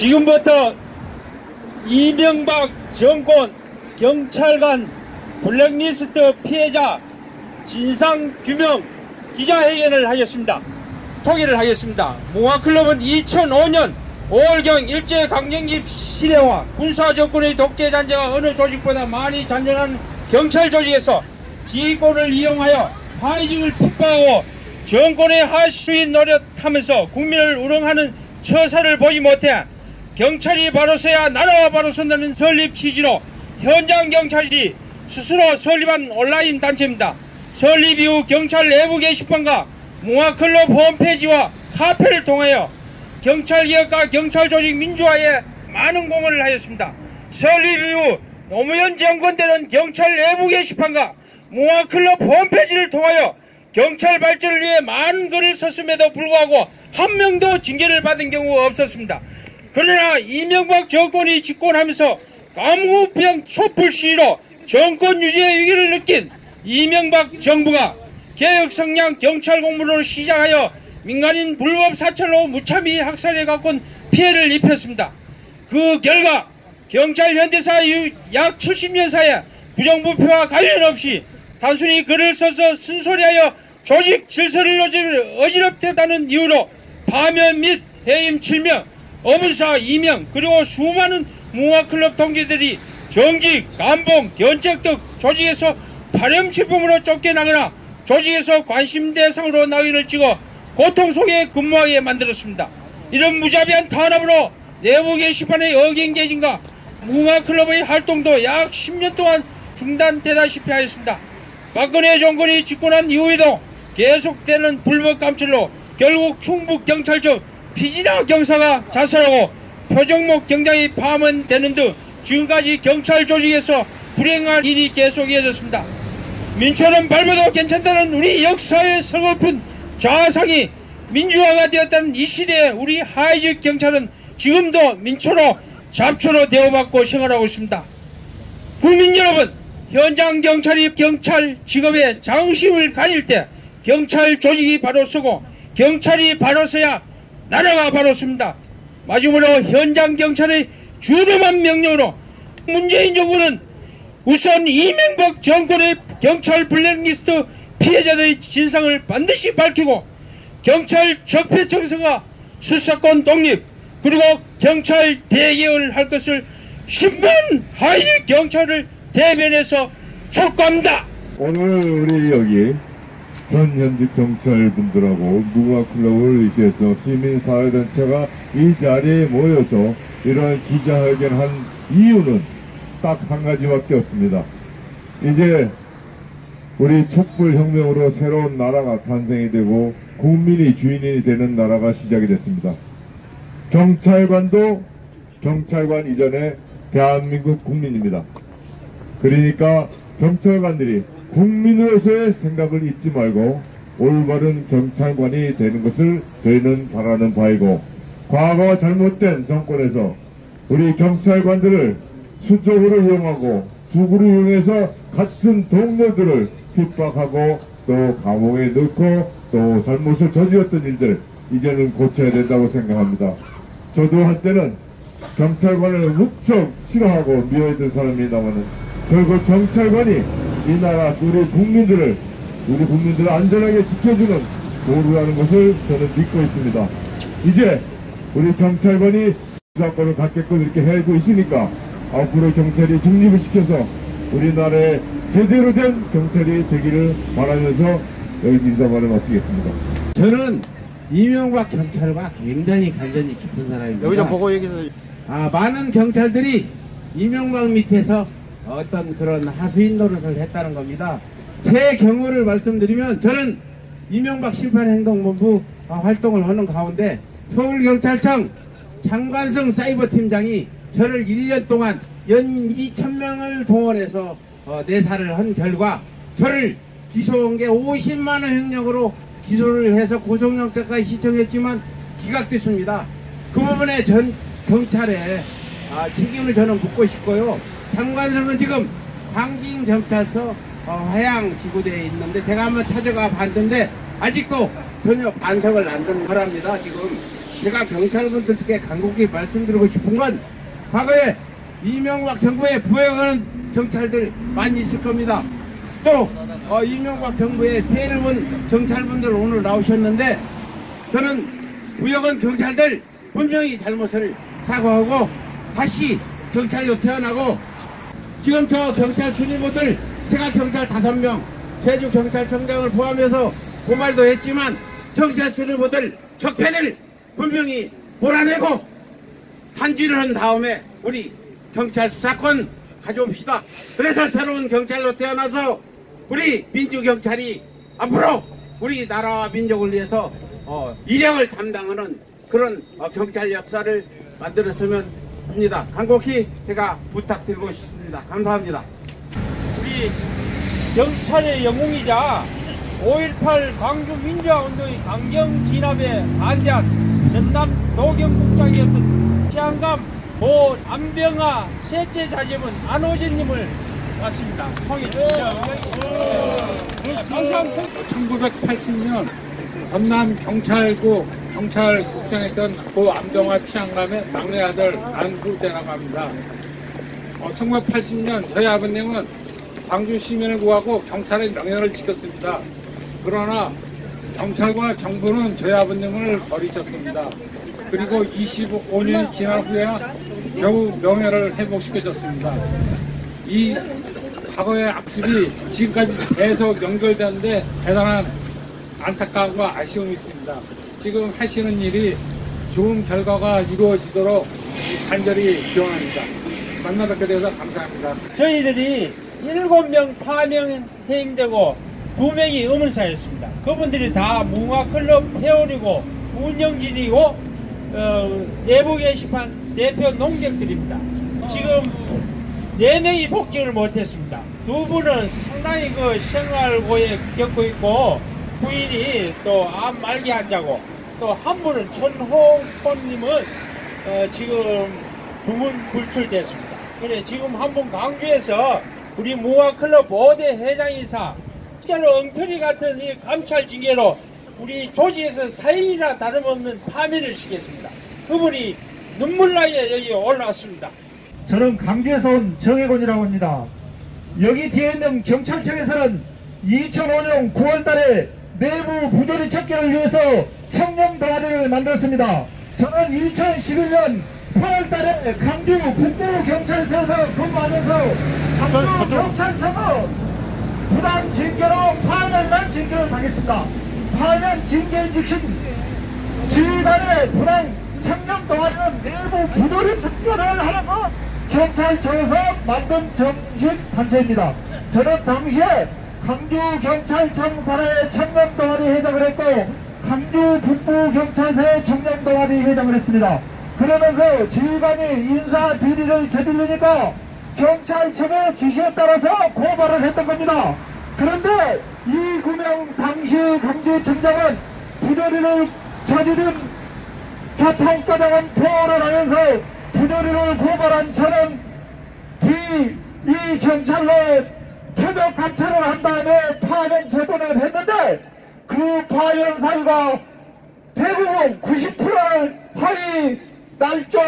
지금부터 이명박 정권 경찰관 블랙리스트 피해자 진상규명 기자회견을 하겠습니다. 소개를 하겠습니다. 몽화클럽은 2005년 5월경 일제강점기 시대와 군사정권의 독재잔재가 어느 조직보다 많이 잔존한 경찰 조직에서 지휘권을 이용하여 하위직을 핍박하고 정권의 하수인 노릇하면서 국민을 우롱하는 처사를 보지 못해 경찰이 바로 서야 나라가 바로 선다는 설립 취지로 현장경찰이 스스로 설립한 온라인 단체입니다. 설립 이후 경찰 내부 게시판과 몽화클럽 홈페이지와 카페를 통하여 경찰개혁과 경찰조직 민주화에 많은 공헌을 하였습니다. 설립 이후 노무현 정권 때는 경찰 내부 게시판과 몽화클럽 홈페이지를 통하여 경찰 발전을 위해 많은 글을 썼음에도 불구하고 한 명도 징계를 받은 경우가 없었습니다. 그러나 이명박 정권이 집권하면서 감후병 촛불 시위로 정권 유지의 위기를 느낀 이명박 정부가 개혁 성향 경찰 공무원을 시작하여 민간인 불법 사찰로 무참히 학살에 가까운 피해를 입혔습니다. 그 결과 경찰 현대사 약 70년 사이에 부정부패와 관련 없이 단순히 글을 써서 쓴소리하여 조직 질서를 어지럽다는 이유로 파면 및 해임 7명, 어문사 2명, 그리고 수많은 몽화클럽 동지들이 정직, 감봉, 견책 등 조직에서 파렴치범으로 쫓겨나거나 조직에서 관심 대상으로 낙인을 찍어 고통 속에 근무하게 만들었습니다. 이런 무자비한 탄압으로 내부 게시판의 어긴 개진과 몽화클럽의 활동도 약 10년 동안 중단되다시피 하였습니다. 박근혜 정권이 집권한 이후에도 계속되는 불법 감찰로 결국 충북경찰청 피진아 경사가 자살하고 표정목 경장이 파면되는 등 지금까지 경찰 조직에서 불행한 일이 계속 이어졌습니다. 민초는 밟아도 괜찮다는 우리 역사의 서글픈 좌상이 민주화가 되었다는 이 시대에 우리 하위직 경찰은 지금도 민초로 잡초로 대우받고 생활하고 있습니다. 국민 여러분, 현장 경찰이 경찰 직업에 자긍심을 가질 때 경찰 조직이 바로 서고 경찰이 바로 서야 나라가 바로 섭니다. 마지막으로 현장 경찰의 주름한 명령으로 문재인 정부는 우선 이명박 정권의 경찰 블랙리스트 피해자들의 진상을 반드시 밝히고 경찰 적폐청사가 수사권 독립 그리고 경찰 대개혁을 할 것을 신분 하위 경찰을 대변해서 촉구합니다. 오늘 우리 여기 전 현직 경찰분들하고 몽화클럽을 의시해서 시민사회단체가 이 자리에 모여서 이런 기자회견을 한 이유는 딱 한 가지밖에 없습니다. 이제 우리 촛불혁명으로 새로운 나라가 탄생이 되고 국민이 주인이 되는 나라가 시작이 됐습니다. 경찰관도 경찰관 이전에 대한민국 국민입니다. 그러니까 경찰관들이 국민으로서의 생각을 잊지 말고 올바른 경찰관이 되는 것을 저희는 바라는 바이고, 과거 잘못된 정권에서 우리 경찰관들을 수적으로 이용하고 죽으로 이용해서 같은 동료들을 핍박하고 또 감옥에 넣고 또 잘못을 저지렀던 일들 이제는 고쳐야 된다고 생각합니다. 저도 한때는 경찰관을 무척 싫어하고 미워했던 사람입니다만 결국 경찰관이 이 나라 우리 국민들을 안전하게 지켜주는 도구라는 것을 저는 믿고 있습니다. 이제 우리 경찰관이 수사권을 갖게끔 이렇게 해고 있으니까 앞으로 경찰이 중립을 시켜서 우리나라에 제대로 된 경찰이 되기를 바라면서 여기 인사말을 마치겠습니다. 저는 이명박 경찰과 굉장히 관련이 깊은 사람입니다. 여기 좀 보고 얘기를. 많은 경찰들이 이명박 밑에서 어떤 그런 하수인 노릇을 했다는 겁니다. 제 경우를 말씀드리면 저는 이명박 심판행동본부 활동을 하는 가운데 서울경찰청 장관성 사이버팀장이 저를 1년 동안 연 2,000명을 동원해서 내사를 한 결과 저를 기소한 게 50만원 형량으로 기소를 해서 고소영장까지 신청했지만 기각됐습니다. 그 부분에 전 경찰에 책임을 저는 묻고 싶고요. 장관성은 지금 광진경찰서 해양지구대에 있는데 제가 한번 찾아가 봤는데 아직도 전혀 반성을 안 듣는 거랍니다. 지금 제가 경찰분들께 간곡히 말씀드리고 싶은 건 과거에 이명박 정부에 부역하는 경찰들 많이 있을 겁니다. 또 이명박 정부에 피해를 본 경찰분들 오늘 나오셨는데 저는 부역한 경찰들 분명히 잘못을 사과하고 다시 경찰로 태어나고 지금 저 경찰 순위분들 제가 경찰 5명 제주경찰청장을 포함해서 고발도 했지만 경찰 순위분들 적폐를 분명히 몰아내고 단죄를 한 다음에 우리 경찰 수사권 가져옵시다. 그래서 새로운 경찰로 태어나서 우리 민주경찰이 앞으로 우리 나라와 민족을 위해서 이력을 담당하는 그런 경찰 역사를 만들었으면 합니다. 간곡히 제가 부탁드리고 싶습니다. 감사합니다. 우리 경찰의 영웅이자 5.18 광주 민주화운동의 강경 진압에 반대한 전남 노경국장이었던 시안감 고 안병아 셋째 자제분 안호진님을 왔습니다. 감사합니다. 1980년 전남 경찰국 경찰국장했던 고 안병아 치안감의 막내 아들 안후대라고 합니다. 1980년 저희 아버님은 광주 시민을 구하고 경찰의 명예를 지켰습니다. 그러나 경찰과 정부는 저희 아버님을 버리셨습니다. 그리고 25년 지난 후에야 겨우 명예를 회복시켜줬습니다. 이 과거의 악습이 지금까지 계속 연결되는데 대단한 안타까움과 아쉬움이 있습니다. 지금 하시는 일이 좋은 결과가 이루어지도록 간절히 기원합니다. 만나 뵙게 돼서 감사합니다. 저희들이 7명 파명 해임되고 2명이 의문사였습니다. 그분들이 다 문화클럽 회원이고 운영진이고 내부 게시판 대표 농객들입니다. 지금 4명이 복직을 못했습니다. 2분은 상당히 그 생활고에 겪고 있고 부인이 또 암 말기 환자고 또 한 분은 천호권님은 지금 부문 불출됐습니다. 그래 지금 한 분 광주에서 우리 무화클럽 5대 회장이사 진짜로 엉터리 같은 이 감찰 징계로 우리 조직에서 사인이나 다름없는 파면을 시켰습니다. 그분이 눈물나게 여기 올라왔습니다. 저는 강주에서 온 정혜곤이라고 합니다. 여기 뒤에 있는 경찰청에서는 2005년 9월달에 내부 부조리 척결을 위해서 청년 동아리를 만들었습니다. 저는 2011년 8월달에 강주 북부경찰서에서 근무하면서 강주 경찰청은 부당 징계로 파면만 징계를 당했습니다. 파면 징계인 즉신 지휘관의 부당 청년 동아리는 내부 부조리 척결을 하라고 경찰청에서 만든 정식 단체입니다. 저는 당시에 강주경찰청 산하의 청년동아리 회장을 했고 강주 북부경찰서의 청년동아리 회장을 했습니다. 그러면서 지휘관이 인사 비리를 저지르니까 경찰청의 지시에 따라서 고발을 했던 겁니다. 그런데 이구명 당시 강주청장은 부조리를 저지른 교통과장은 포옹을 하면서 부조리를 고발한 저는 이 경찰로 표적 감찰을 한 다음에 파면 제도를 했는데 그 파면 사유가 대부분 90%를 허위 날조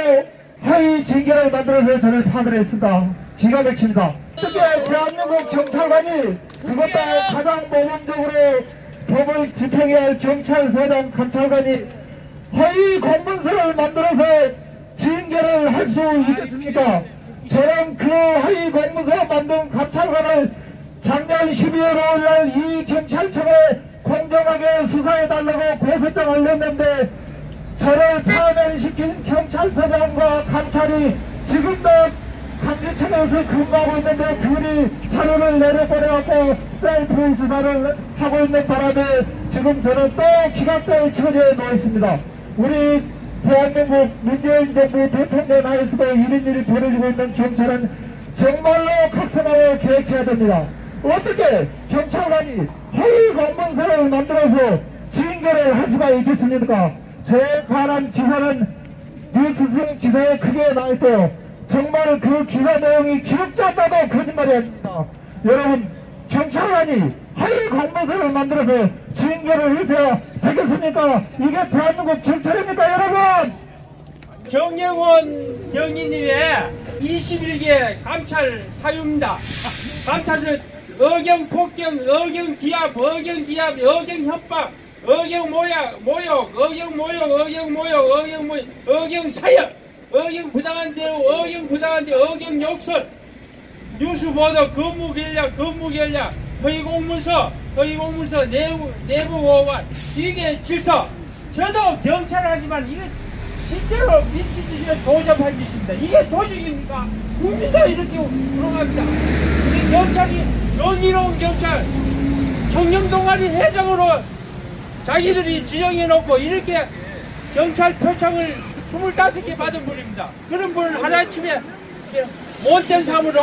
허위 징계를 만들어서 저를 파면을 했습니다. 기가 막힙니다. 어떻게 대한민국 경찰관이 그것도 가장 모범적으로 법을 집행해야 할 경찰서장 감찰관이 허위 공문서를 만들어서 징계를 할 수 있겠습니까? 저는 그 허위 공문서 만든 감찰관을 작년 12월 5일 이 경찰청에 공정하게 수사해달라고 고소장을 올렸는데 저를 파면시킨 경찰서장과 감찰이 지금도 강주청에서 근무하고 있는데 그분이 자료를 내려버려갖고 셀프 수사를 하고 있는 바람에 지금 저는 또 기각될 처지에 놓여 있습니다. 우리 대한민국 문재인 정부 대통령 하에서도 이런 일이 벌어지고 있는 경찰은 정말로 각성하고 개혁해야 됩니다. 어떻게 경찰관이 허위 공문서를 만들어서 징계를 할 수가 있겠습니까? 제 관한 기사는 뉴스 기사에 크게 나와있고요. 정말 그 기사 내용이 기록자도 거짓말이 아닙니다. 여러분 경찰관이 허위 공문서를 만들어서 징계를 입혀야 되겠습니까? 이게 대한민국 경찰입니까, 여러분? 정영원 경위님의 21개 감찰 사유입니다. 감찰은 어경 폭경, 어경 기합, 어경 협박, 어경 모욕, 어경 사역, 어경 부당한 대우, 어경 욕설, 뉴스 보도, 근무 결약, 허위 공문서, 내부 오관, 이게 질서. 저도 경찰을 하지만 이게 실제로 민치주의에 조잡한 짓입니다. 이게 조직입니까? 국민도 이렇게 울어갑니다. 우리 경찰이 정의로운 경찰, 청년동아리 회장으로 자기들이 지정해놓고 이렇게 경찰 표창을 25개 받은 분입니다. 그런 분을 하루아침에 못된 삶으로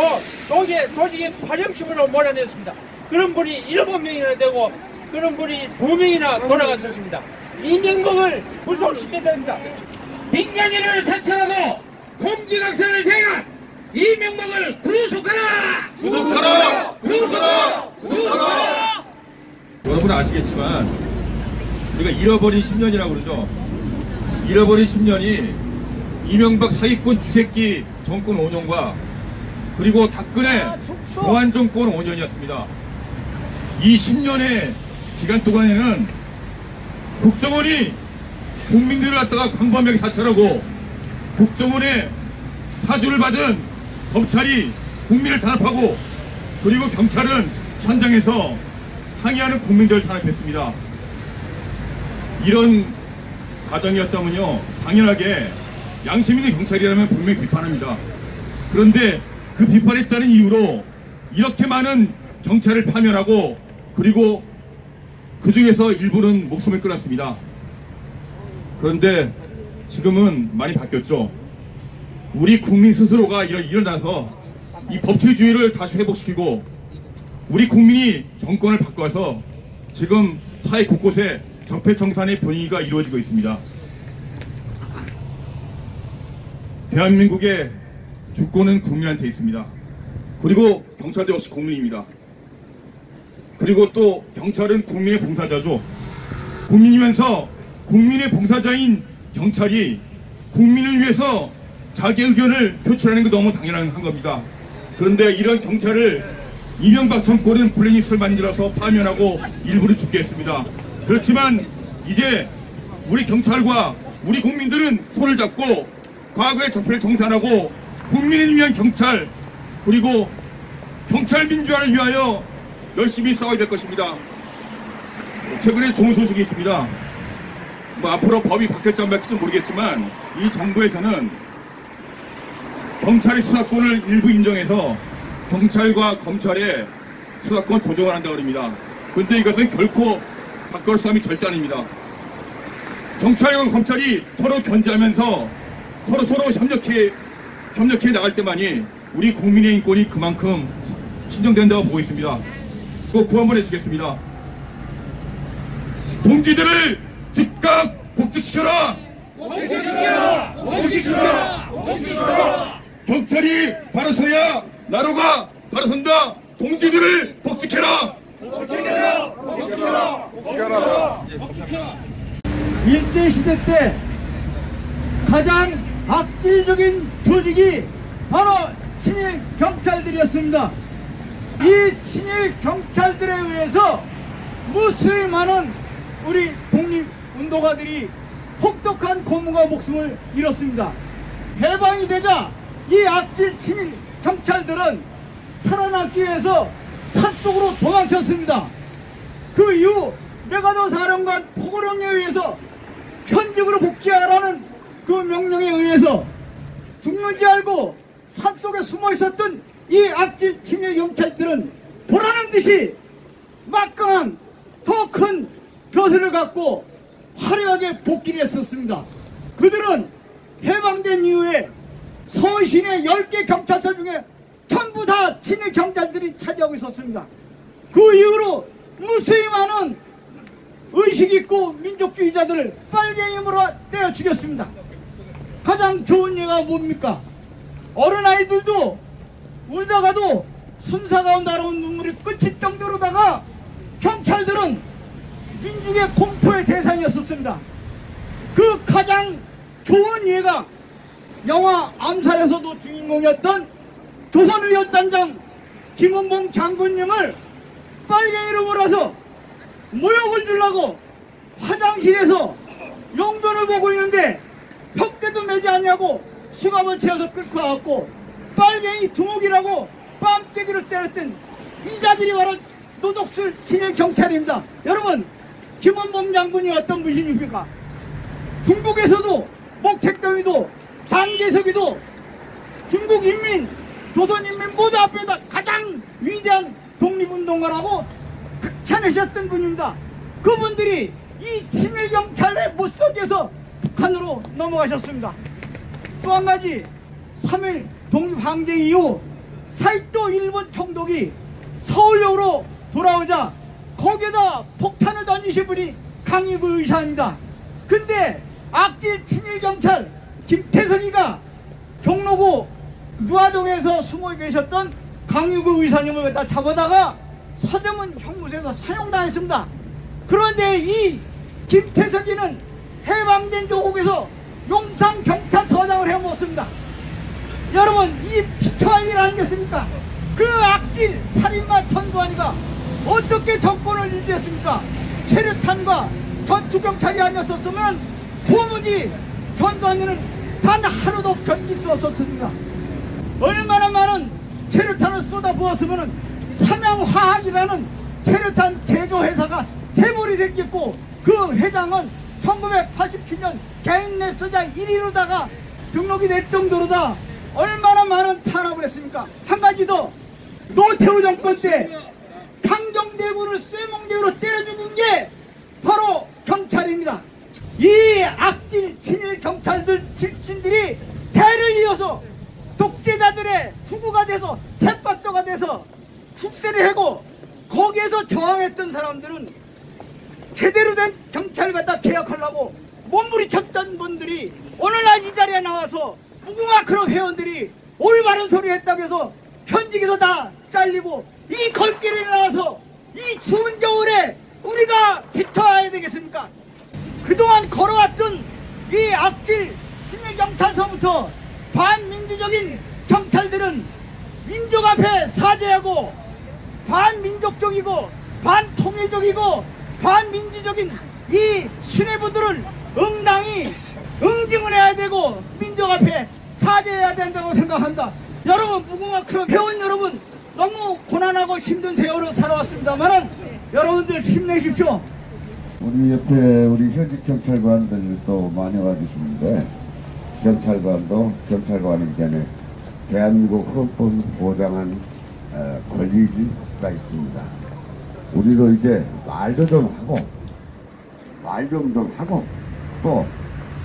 조직의 파렴치으로 몰아냈습니다. 그런 분이 7명이나 되고 그런 분이 2명이나 돌아갔었습니다. 이명박을 구속시켜야 됩니다. 민간인을 사찰하고 공직악선을 제한 이명박을 구속하라! 여러분 아시겠지만 우리가 잃어버린 10년이라고 그러죠. 잃어버린 10년이 이명박 사기꾼 쥐새끼 정권 5년과 그리고 박근혜 보안 정권 5년이었습니다. 이 10년의 기간 동안에는 국정원이 국민들을 갖다가 광범위하게 사찰하고 국정원의 사주를 받은 검찰이 국민을 탄압하고 그리고 경찰은 현장에서 항의하는 국민들을 탄압했습니다. 이런 과정이었다면요 당연하게 양심 있는 경찰이라면 분명히 비판합니다. 그런데 그 비판했다는 이유로 이렇게 많은 경찰을 파면하고 그리고 그 중에서 일부는 목숨을 끊었습니다. 그런데 지금은 많이 바뀌었죠. 우리 국민 스스로가 일어나서 이 법치주의를 다시 회복시키고 우리 국민이 정권을 바꿔서 지금 사회 곳곳에 적폐청산의 분위기가 이루어지고 있습니다. 대한민국의 주권은 국민한테 있습니다. 그리고 경찰도 역시 국민입니다. 그리고 또 경찰은 국민의 봉사자죠. 국민이면서 국민의 봉사자인 경찰이 국민을 위해서 자기 의견을 표출하는 게 너무 당연한 겁니다. 그런데 이런 경찰을 이명박 정권은 블랙리스트를 만들어서 파면하고 일부를 죽게 했습니다. 그렇지만 이제 우리 경찰과 우리 국민들은 손을 잡고 과거의 적폐를 정산하고 국민을 위한 경찰 그리고 경찰 민주화를 위하여 열심히 싸워야 될 것입니다. 최근에 좋은 소식이 있습니다. 앞으로 법이 바뀔지 안 바뀔지 모르겠지만 이 정부에서는 경찰의 수사권을 일부 인정해서 경찰과 검찰의 수사권 조정을 한다고 합니다. 그런데 이것은 결코 바꿀 싸움이 절대 아닙니다. 경찰과 검찰이 서로 견제하면서 서로 협력해 나갈 때만이 우리 국민의 인권이 그만큼 신정된다고 보고 있습니다. 꼭 구호 한번 해주겠습니다. 동지들을 즉각 복직시켜라! 복직시켜라! 경찰이 바로 서야 나라가 바로 선다! 동지들을 복직해라! 일제시대 때 가장 악질적인 조직이 바로 친일 경찰들이었습니다. 이 친일 경찰들에 의해서 무수히 많은 우리 독립운동가들이 혹독한 고문과 목숨을 잃었습니다. 해방이 되자 이 악질 친일 경찰들은 살아남기 위해서 산속으로 도망쳤습니다. 그 이후 메가더 사령관 포고령에 의해서 현직으로 복귀하라는 그 명령에 의해서 죽는지 알고 산속에 숨어 있었던 이 악질 친일 경찰들은 보라는 듯이 막강한 더 큰 벼슬을 갖고 화려하게 복귀를 했었습니다. 그들은 해방된 이후에 서울시내 10개 경찰서 중에 전부 다 친일 경찰들이 차지하고 있었습니다. 그 이후로 무수히 많은 의식있고 민족주의자들을 빨갱이으로 떼어 죽였습니다. 가장 좋은 예가 뭡니까? 어린아이들도 울다가도 순사가 나오는 눈물이 끊칠 정도로다가 경찰들은 민중의 공포의 대상이었었습니다. 그 가장 좋은 예가 영화 암살에서도 주인공이었던 조선의협단장 김은봉 장군님을 빨갱이로 몰아서 모욕을 주려고 화장실에서 용변을 보고 있는데 벽대도 매지 않냐고 수갑을 채워서 끌고 와갖고 빨갱이 두목이라고 뺨때기를 때렸던 이자들이 바로 노독술 진일 경찰입니다. 여러분, 김은봉 장군이 어떤 분입니까? 중국에서도 목택동이도 장개석이도 중국 인민, 조선인민 모두 앞에다 가장 위대한 독립운동가라고 극찬하셨던 분입니다. 그분들이 이 친일경찰의 못속에서 북한으로 넘어가셨습니다. 또 한 가지 3.1 독립항쟁 이후 사이토 일본 총독이 서울역으로 돌아오자 거기에다 폭탄을 던지신 분이 강희구 의사입니다. 근데 악질 친일경찰 김태석이가 종로구 누화동에서 숨어 계셨던 강희구 의사님을 갖다 잡아다가 서대문 형무소에서 사형당했습니다. 그런데 이 김태석이는 해방된 조국에서 용산경찰서장을 해먹었습니다. 여러분, 이 피토할 일 아니겠습니까? 그 악질 살인마 전두환이가 어떻게 정권을 유지했습니까? 최루탄과 전투경찰이 아니었었으면 도무지 전두환이는 단 하루도 견딜 수 없었습니다. 얼마나 많은 최루탄을 쏟아부었으면 삼양화학이라는 최루탄 제조회사가 재벌이 생겼고 그 회장은 1987년 개인 랩서자 1위로다가 등록이 될 정도로다 얼마나 많은 탄압을 했습니까? 한 가지 더, 노태우 정권 때 강정대군을 쇠몽대로 때려 죽은 게 바로 경찰입니다. 이 악질 친일 경찰들 출신들이 대를 이어서 독재자들의 후구가 돼서 쳇바퀴가 돼서 숙세를 하고 거기에서 저항했던 사람들은 제대로 된 경찰을 갖다 개혁하려고 몸부림쳤던 분들이 오늘날 이 자리에 나와서 무궁화 클럽 회원들이 올바른 소리 했다고 해서 현직에서 다 잘리고 이 걸길에 나와서 이 추운 겨울에 우리가 비춰야 되겠습니까? 그동안 걸어왔던 이 악질 친일경찰서부터 반민주적인 경찰들은 민족 앞에 사죄하고 반민족적이고 반통일적이고 반민주적인 이 수뇌부들을 응당히 응징을 해야 되고 민족 앞에 사죄해야 된다고 생각한다. 여러분, 무궁화 클럽 회원 여러분, 너무 고난하고 힘든 세월을 살아왔습니다만 여러분들 힘내십시오. 우리 옆에 우리 현직 경찰관들도 많이 와주시는데 경찰관도 경찰관이기 전에 대한민국 헌법을 보장한 권리가 있습니다. 우리도 이제 말도 좀 하고 또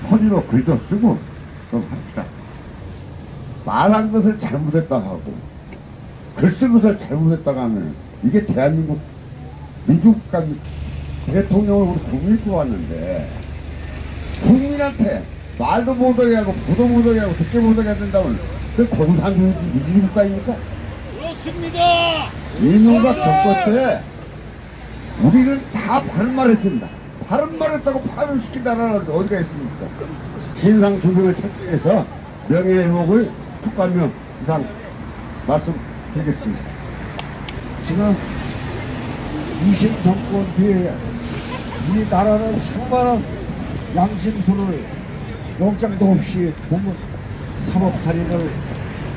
소리로 글도 쓰고 좀 합시다. 말한 것을 잘못했다고 하고 글 쓴 것을 잘못했다고 하면 이게 대한민국 민주국가 대통령을 우리 국민이 뽑았는데 국민한테 말도 못하게 하고 보도 못하게 하고 듣게 못하게 한다면 그 공산주의 민주국가입니까? 그렇습니다. 이명박 정권 때 우리는 다 바른 말 했습니다. 바른 말 했다고 파면시킨 나라는 어디가 있습니까? 진상규명을 찾기 위해서 명예회복을 특감명 이상 말씀드리겠습니다. 지금 이신 정권 뒤에 이 나라는 수많은 양심수를 영장도 없이 보면 사법살인을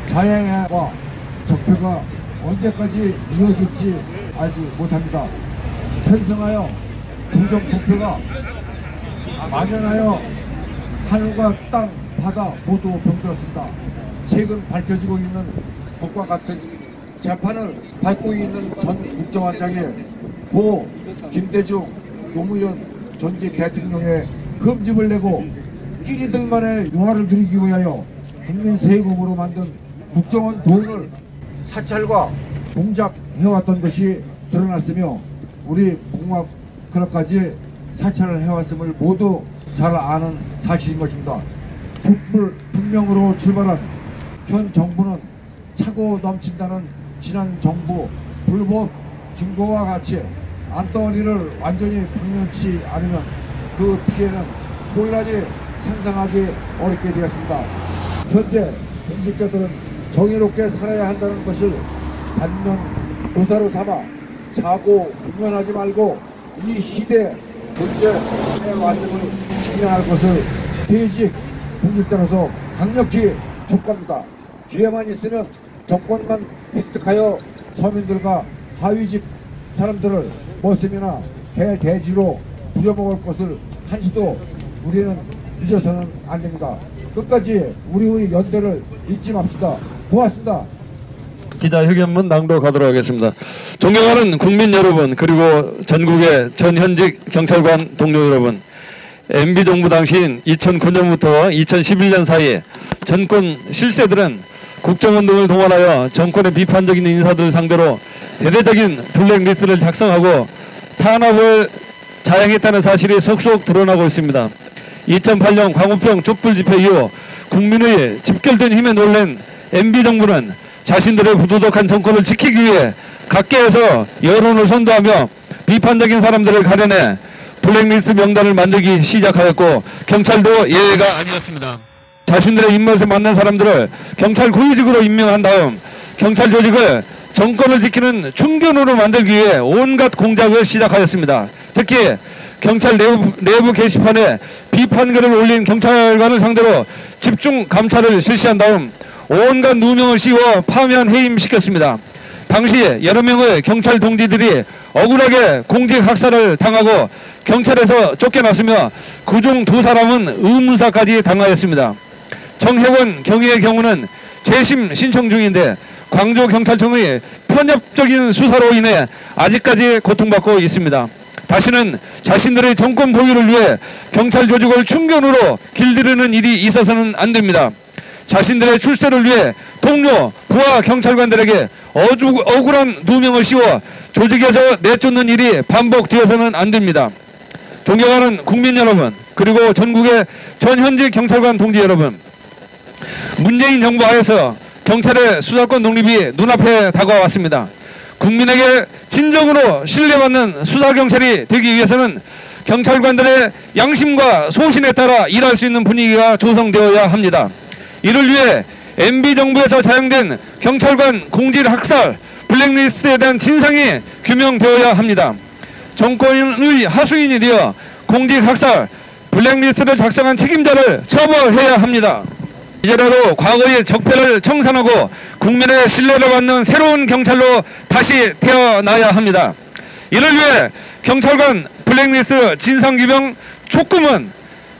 자행해와 적폐가 언제까지 이어질지 알지 못합니다. 편성하여 부정부패가 만연하여 하늘과 땅, 바다 모두 병들었습니다. 최근 밝혀지고 있는 국과 같은 재판을 밟고 있는 전 국정원장의 고 김대중 노무현 전직 대통령의 흠집을 내고 끼리들만의 용화를 누리기 위하여 국민 세금으로 만든 국정원 돈을 사찰과 공작해왔던 것이 드러났으며 우리 무궁화 클럽까지 사찰을 해왔음을 모두 잘 아는 사실인 것입니다. 촛불 분명으로 출발한 현 정부는 차고 넘친다는 지난 정부 불법 증거와 같이 암덩어리를 완전히 박멸치 않으면 그 피해는 혼란이 상상하기 어렵게 되었습니다. 현재 공직자들은 정의롭게 살아야 한다는 것을 반면 교사로 삼아 자고 분별하지 말고 이 시대 존재의 완성을 실현할 것을 퇴직 공직자로서 강력히 촉구합니다. 기회만 있으면 정권만 획득하여 서민들과 하위직 사람들을 머슴이나 개돼지로 부려먹을 것을 한시도 우리는 잊어서는 안 됩니다. 끝까지 우리의 연대를 잊지 맙시다. 고맙습니다. 기자회견문 낭독하도록 하겠습니다. 존경하는 국민 여러분, 그리고 전국의 전현직 경찰관 동료 여러분, MB정부 당시인 2009년부터 2011년 사이에 정권 실세들은 국정운동을 동원하여 정권의 비판적인 인사들을 상대로 대대적인 블랙리스트를 작성하고 탄압을 자행했다는 사실이 속속 드러나고 있습니다. 2008년 광우병 촛불 집회 이후 국민의 집결된 힘에 놀란 MB정부는 자신들의 부도덕한 정권을 지키기 위해 각계에서 여론을 선도하며 비판적인 사람들을 가려내 블랙리스트 명단을 만들기 시작하였고, 경찰도 예외가 아니었습니다. 자신들의 입맛에 맞는 사람들을 경찰 고위직으로 임명한 다음 경찰 조직을 정권을 지키는 충견으로 만들기 위해 온갖 공작을 시작하였습니다. 특히 경찰 내부 게시판에 비판글을 올린 경찰관을 상대로 집중 감찰을 실시한 다음 온갖 누명을 씌워 파면 해임시켰습니다. 당시 여러 명의 경찰 동지들이 억울하게 공직 학살을 당하고 경찰에서 쫓겨났으며 그중 2사람은 의문사까지 당하였습니다. 정혜원 경위의 경우는 재심 신청 중인데 광주경찰청의 편협적인 수사로 인해 아직까지 고통받고 있습니다. 다시는 자신들의 정권 보유를 위해 경찰 조직을 충견으로 길들이는 일이 있어서는 안 됩니다. 자신들의 출세를 위해 동료, 부하 경찰관들에게 억울한 누명을 씌워 조직에서 내쫓는 일이 반복되어서는 안 됩니다. 존경하는 국민 여러분, 그리고 전국의 전현직 경찰관 동지 여러분, 문재인 정부 하에서 경찰의 수사권 독립이 눈앞에 다가왔습니다. 국민에게 진정으로 신뢰받는 수사경찰이 되기 위해서는 경찰관들의 양심과 소신에 따라 일할 수 있는 분위기가 조성되어야 합니다. 이를 위해 MB정부에서 자행된 경찰관 공직 학살, 블랙리스트에 대한 진상이 규명되어야 합니다. 정권의 하수인이 되어 공직 학살, 블랙리스트를 작성한 책임자를 처벌해야 합니다. 이제라도 과거의 적폐를 청산하고 국민의 신뢰를 받는 새로운 경찰로 다시 태어나야 합니다. 이를 위해 경찰관 블랙리스트 진상규명 촉구문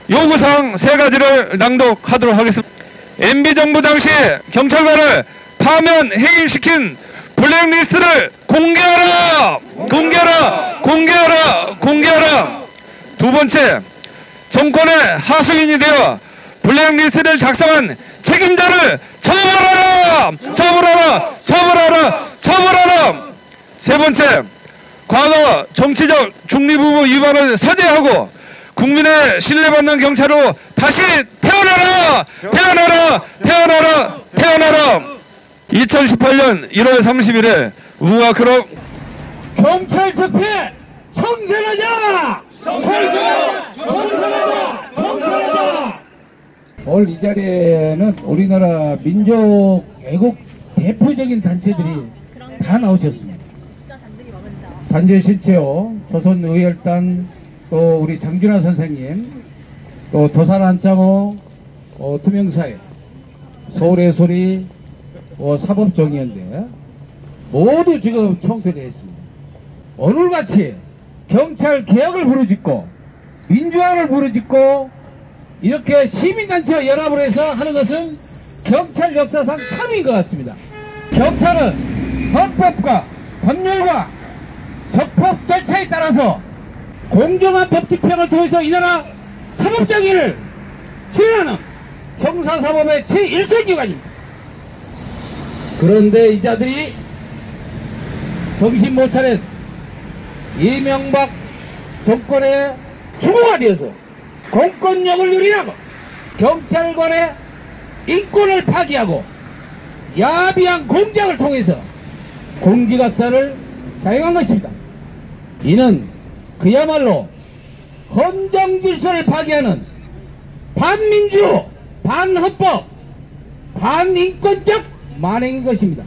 요구사항 3가지를 낭독하도록 하겠습니다. MB정부 당시 경찰관을 파면 해임시킨 블랙리스트를 공개하라! 공개하라! 공개하라! 공개하라! 2번째, 정권의 하수인이 되어 블랙리스트를 작성한 책임자를 처벌하라! 처벌하라! 처벌하라! 처벌하라! 3번째, 과거 정치적 중립의무 위반을 사죄하고 국민의 신뢰받는 경찰로 다시 태어나라! 태어나라! 태어나라! 태어나라! 2018년 1월 30일에 우아크로 경찰 적폐 청산하자! 청산하자! 청산하자! 청산하자! 오늘 이 자리에는 우리나라 민족 애국 대표적인 단체들이 다 나오셨습니다. 단체 신채호, 조선의열단, 또 우리 장준하 선생님, 또 도산안창호, 투명사회, 서울의 소리, 사법정의연대 모두 지금 총표되어 있습니다. 오늘같이 경찰 개혁을 부르짖고 민주화를 부르짖고 이렇게 시민단체와 연합을 해서 하는 것은 경찰 역사상 처음인 것 같습니다. 경찰은 헌법과 법률과 적법 절차에 따라서 공정한 법 집행을 통해서 이 나라 사법정의를 실현하는 형사사법의 제1선기관입니다. 그런데 이 자들이 정신 못 차린 이명박 정권의 주고가 되어서 공권력을 누리라고 경찰관의 인권을 파기하고 야비한 공작을 통해서 공직학살을 자행한 것입니다. 이는 그야말로 헌정질서를 파괴하는 반민주, 반헌법, 반인권적 만행인 것입니다.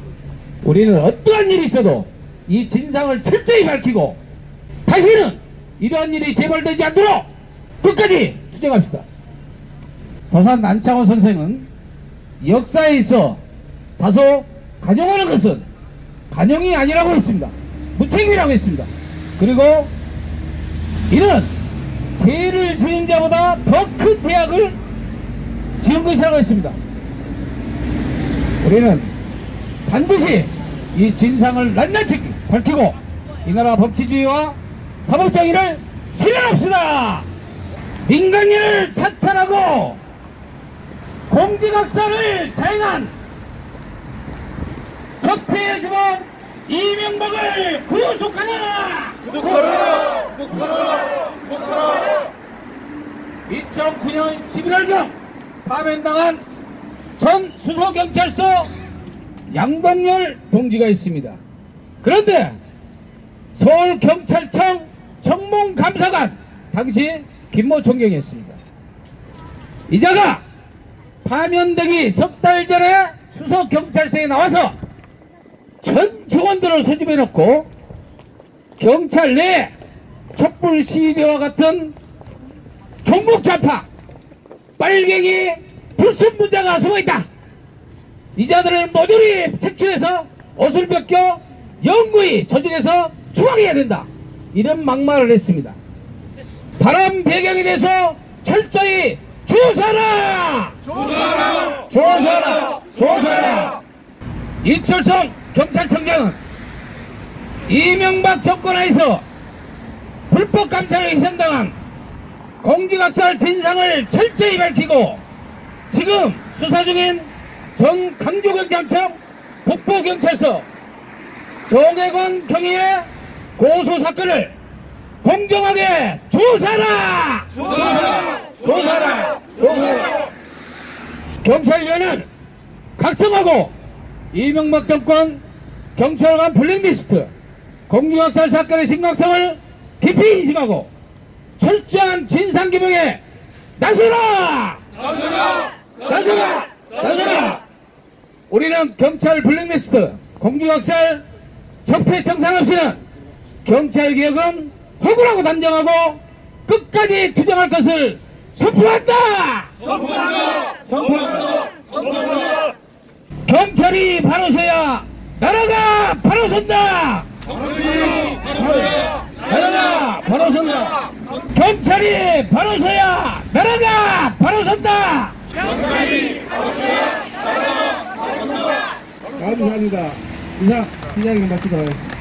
우리는 어떠한 일이 있어도 이 진상을 철저히 밝히고 다시는 이러한 일이 재발되지 않도록 끝까지 투쟁합시다. 도산 안창호 선생은 역사에 있어 다소 간용하는 것은 간용이 아니라고 했습니다. 무책임이라고 했습니다. 그리고 이는 죄를 지은 자보다 더 큰 죄악을 지은 것이라고 했습니다. 우리는 반드시 이 진상을 낱낱이 밝히고 이 나라 법치주의와 사법정의를 실현합시다. 민간인을 사찰하고 공직악사를 자행한 적폐의 주범 이명박을 구속하라! 구속하라! 구속하라! 구속하라! 2009년 11월경 파면당한 전 수서경찰서 양동열 동지가 있습니다. 그런데 서울경찰청 청문감사관 당시 김모 총경이었습니다. 이자가 파면되기 석 달 전에 수서경찰서에 나와서 전 직원들을 소집해놓고 경찰 내 촛불 시위대와 같은 종북좌파 빨갱이 불순분자가 숨어있다. 이 자들을 모조리 색출해서 옷을 벗겨 영구히 조직해서 추방해야 된다. 이런 막말을 했습니다. 바람 배경에 대해서 철저히 조사하라! 조사하라! 조사하라! 조사하라! 이철성 경찰청장은 이명박 정권 하에서 불법 감찰을 희생당한 공직악살 진상을 철저히 밝히고 지금 수사 중인 전 강조경찰청 북부경찰서 정혜권 경위의 고소사건을 공정하게 조사하라! 조사하라! 조사하라! 조사하라! 경찰위원회는 각성하고 이명박 정권 경찰관 블랙리스트 공직악살 사건의 심각성을 깊이 인식하고 철저한 진상규명에 나서라! 나서라! 나서라! 나서라! 우리는 경찰 블랙리스트 공직악살 적폐 청산 없이는 경찰개혁은 허구라고 단정하고 끝까지 투쟁할 것을 선포한다! 선포한다! 선포한다! 선포한다! 경찰이 바로 서야 나라가 바로 선다! 경찰이 바로 서야 나라가 바로 선다! 경찰이 바로 서야 나라가 바로 선다! 경찰이 바로 서야 나라가 바로 선다! 감사합니다. 이상 기자회견 마치도록 하겠습니다.